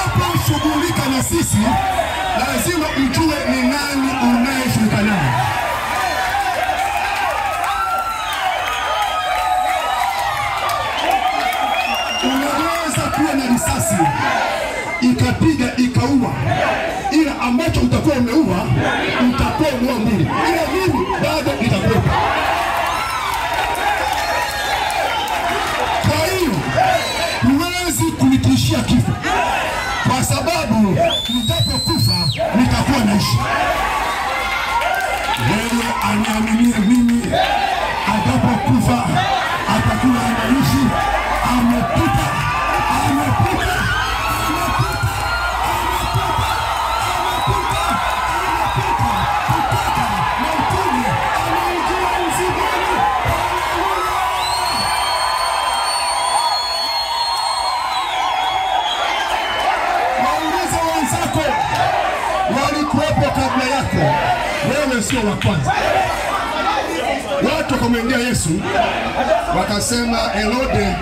unaposhughulika na sisi, lazima ujue ni nani unayeshughulika naye. Unaweza kuwa na risasi ikapiga ikaua, ila ambacho utakuwa umeua utakuwa umeua mwili, ila mimi bado nitakuwepo. Kwa hiyo huwezi kunitishia kifo, kwa sababu nitapokufa nitakuwa naishi. Wewe aniaminie mimi, atapokufa atakuwa anaishi. Amepita, amepita, amepita, amepita, amepita, kutoka mautini, anaingia uzimani. Waulize wenzako walikuwepo kabla yako, wewe sio wa kwanza. Watu wakamwendea Yesu wakasema, Herode